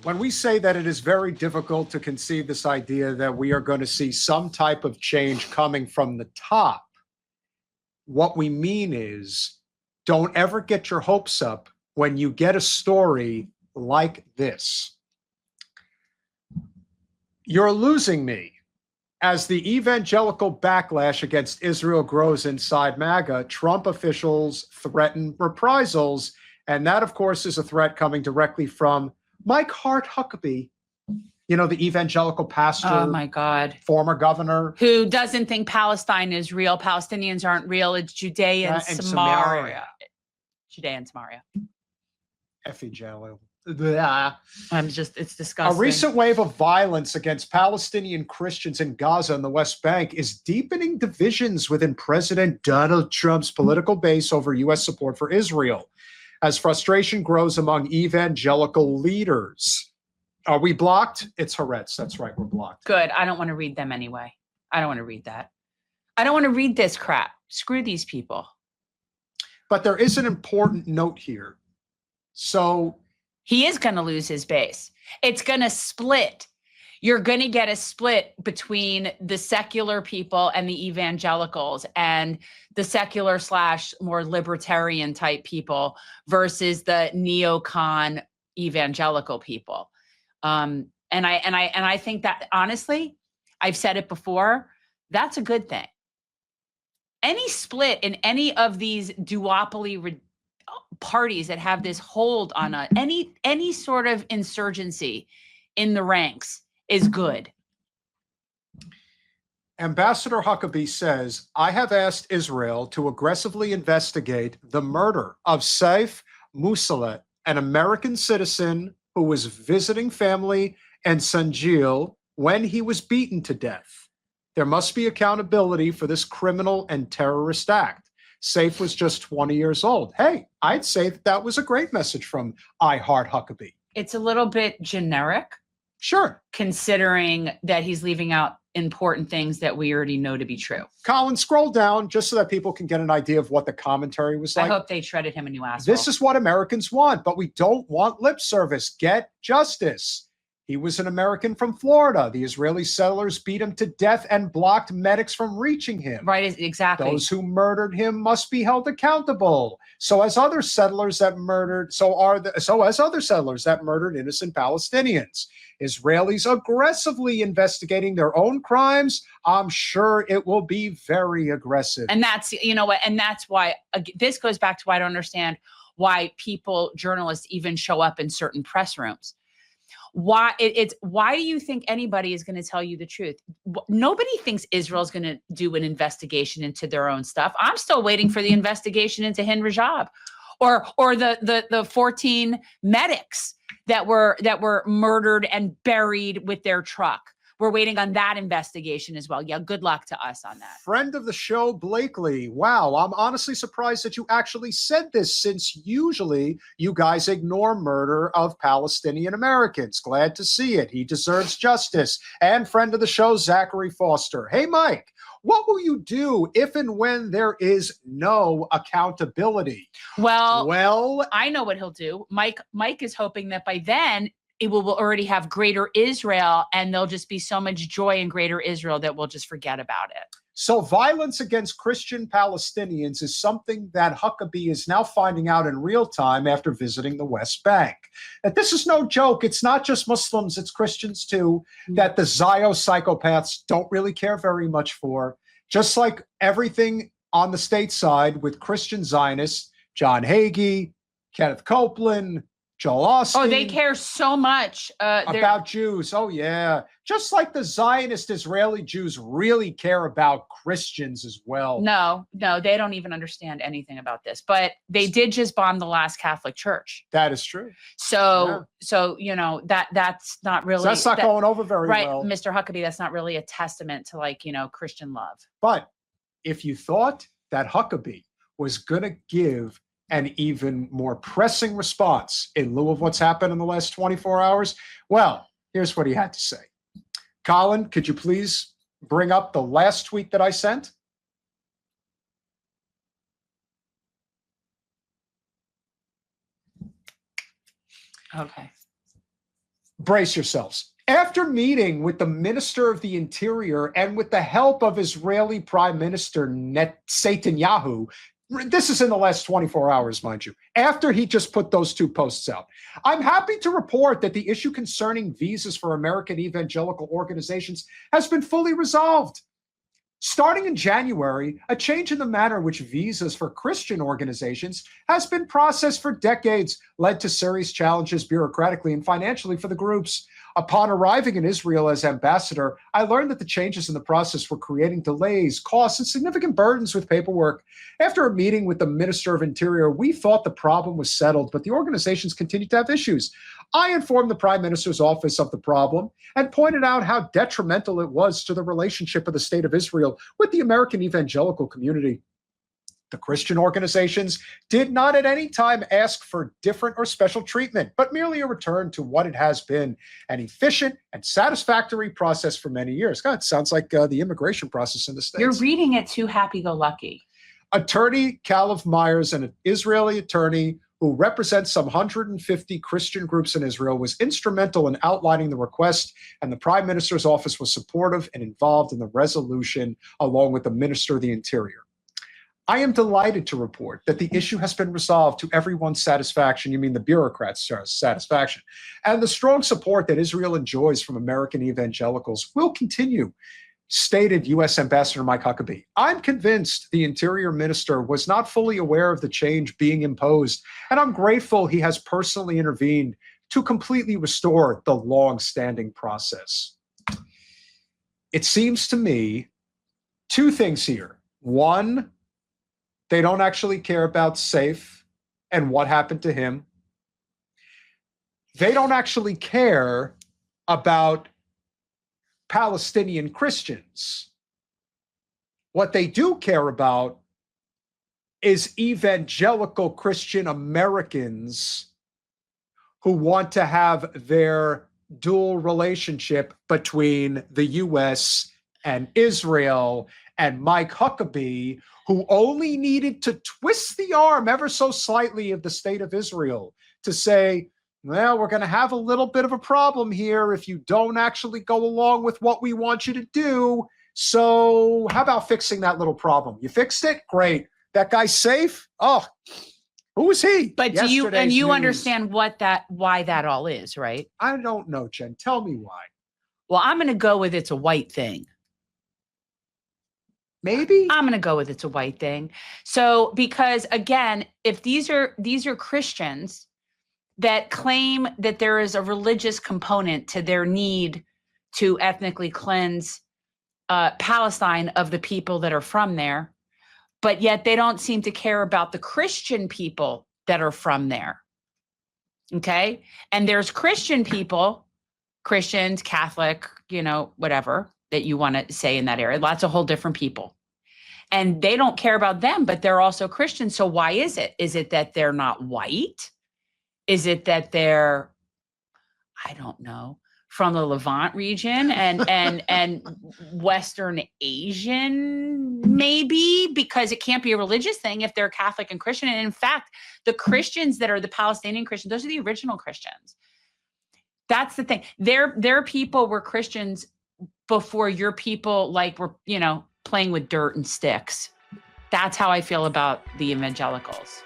When we say that it is very difficult to conceive this idea that we are going to see some type of change coming from the top, what we mean is don't ever get your hopes up when you get a story like this. You're losing me. As the evangelical backlash against Israel grows inside MAGA, Trump officials threaten reprisals. And that, of course, is a threat coming directly from Mike Hart Huckabee, you know, the evangelical pastor. Oh, my God. Former governor. Who doesn't think Palestine is real. Palestinians aren't real. It's Judea and Samaria. Judea and Samaria. Evangelical. It's disgusting. A recent wave of violence against Palestinian Christians in Gaza and the West Bank is deepening divisions within President Donald Trump's political base over U.S. support for Israel, as frustration grows among evangelical leaders. Are we blocked? It's Haaretz. That's right, we're blocked. Good. I don't want to read them anyway. I don't want to read that. I don't want to read this crap. Screw these people. But there is an important note here. So he is going to lose his base. It's going to split. You're going to get a split between the secular people and the evangelicals and the secular / more libertarian type people versus the neocon evangelical people. And I think that, honestly, I've said it before, that's a good thing. Any split in any of these duopoly parties that have this hold on any sort of insurgency in the ranks is good. Ambassador Huckabee says, I have asked Israel to aggressively investigate the murder of Saif Musallet, an American citizen who was visiting family in Sanjil when he was beaten to death. There must be accountability for this criminal and terrorist act. Saif was just 20 years old. Hey, I'd say that was a great message from I Heart Huckabee. It's a little bit generic. Sure. Considering that he's leaving out important things that we already know to be true. Colin, scroll down just so that people can get an idea of what the commentary was like. I hope they shredded him a new asshole. This is what Americans want, but we don't want lip service. Get justice. He was an American from Florida. The Israeli settlers beat him to death and blocked medics from reaching him. Right, exactly. Those who murdered him must be held accountable. So as other settlers that murdered innocent Palestinians. Israelis aggressively investigating their own crimes. I'm sure it will be very aggressive. And that's, you know what, and that's why this goes back to why I don't understand why journalists even show up in certain press rooms. Why do you think anybody is going to tell you the truth? Nobody thinks Israel's going to do an investigation into their own stuff. I'm still waiting for the investigation into Hind Rajab or the 14 medics that were murdered and buried with their truck. We're waiting on that investigation as well. Yeah, good luck to us on that. Friend of the show, Blakely. Wow, I'm honestly surprised that you actually said this, since usually you guys ignore murder of Palestinian Americans. Glad to see it. He deserves justice. And friend of the show, Zachary Foster. Hey, Mike, what will you do if and when there is no accountability? Well, I know what he'll do. Mike is hoping that by then it will already have greater Israel, and there'll just be so much joy in greater Israel that we'll just forget about it. So violence against Christian Palestinians is something that Huckabee is now finding out in real time after visiting the West Bank. And this is no joke. It's not just Muslims, it's Christians too, that the Zio-psychopaths don't really care very much for. Just like everything on the state side with Christian Zionists, John Hagee, Kenneth Copeland, Joel Osteen. Oh, they care so much about Jews. Oh, yeah. Just like the Zionist Israeli Jews really care about Christians as well. No, they don't even understand anything about this. But they did just bomb the last Catholic church. That is true. So you know, that's not really. So that's not going over very well. Right, Mr. Huckabee, that's not really a testament to, like, you know, Christian love. But if you thought that Huckabee was going to give an even more pressing response in lieu of what's happened in the last 24 hours, well, here's what he had to say. Colin, could you please bring up the last tweet that I sent? Okay. Brace yourselves. After meeting with the Minister of the Interior and with the help of Israeli Prime Minister Netanyahu, this is in the last 24 hours, mind you, after he just put those two posts out, I'm happy to report that the issue concerning visas for American evangelical organizations has been fully resolved. Starting in January, a change in the manner in which visas for Christian organizations has been processed for decades led to serious challenges bureaucratically and financially for the groups. Upon arriving in Israel as ambassador, I learned that the changes in the process were creating delays, costs, and significant burdens with paperwork. After a meeting with the Minister of Interior, we thought the problem was settled, but the organizations continued to have issues. I informed the Prime Minister's office of the problem and pointed out how detrimental it was to the relationship of the State of Israel with the American evangelical community. The Christian organizations did not at any time ask for different or special treatment, but merely a return to what it has been, an efficient and satisfactory process for many years. God, it sounds like the immigration process in the States. You're reading it too happy-go-lucky. Attorney Caleb Myers, an Israeli attorney who represents some 150 Christian groups in Israel, was instrumental in outlining the request, and the Prime Minister's office was supportive and involved in the resolution, along with the Minister of the Interior. I am delighted to report that the issue has been resolved to everyone's satisfaction. You mean the bureaucrats' satisfaction. And the strong support that Israel enjoys from American evangelicals will continue, stated U.S. Ambassador Mike Huckabee. I'm convinced the Interior Minister was not fully aware of the change being imposed, and I'm grateful he has personally intervened to completely restore the long-standing process. It seems to me two things here. One, they don't actually care about Saif and what happened to him. They don't actually care about Palestinian Christians. What they do care about is evangelical Christian Americans who want to have their dual relationship between the U.S. and Israel, and Mike Huckabee, who only needed to twist the arm ever so slightly of the State of Israel to say, well, we're going to have a little bit of a problem here if you don't actually go along with what we want you to do. So how about fixing that little problem? You fixed it? Great. That guy's safe? Oh, who was he? But do you News. understand why that all is, right? I don't know, Jen. Tell me why. Well, I'm going to go with it's a white thing. Maybe I'm going to go with it's a white thing. So, because again, if these are Christians that claim that there is a religious component to their need to ethnically cleanse Palestine of the people that are from there, but yet they don't seem to care about the Christian people that are from there. Okay. And there's Christian people, Christians, Catholic, whatever that you want to say in that area, lots of whole different people. And they don't care about them, but they're also Christians. So why is it? Is it that they're not white? Is it that they're, I don't know, from the Levant region and Western Asian, maybe? Because it can't be a religious thing if they're Catholic and Christian. And in fact, the Christians that are the Palestinian Christians, those are the original Christians. That's the thing. Their people were Christians before your people were, playing with dirt and sticks. That's how I feel about the evangelicals.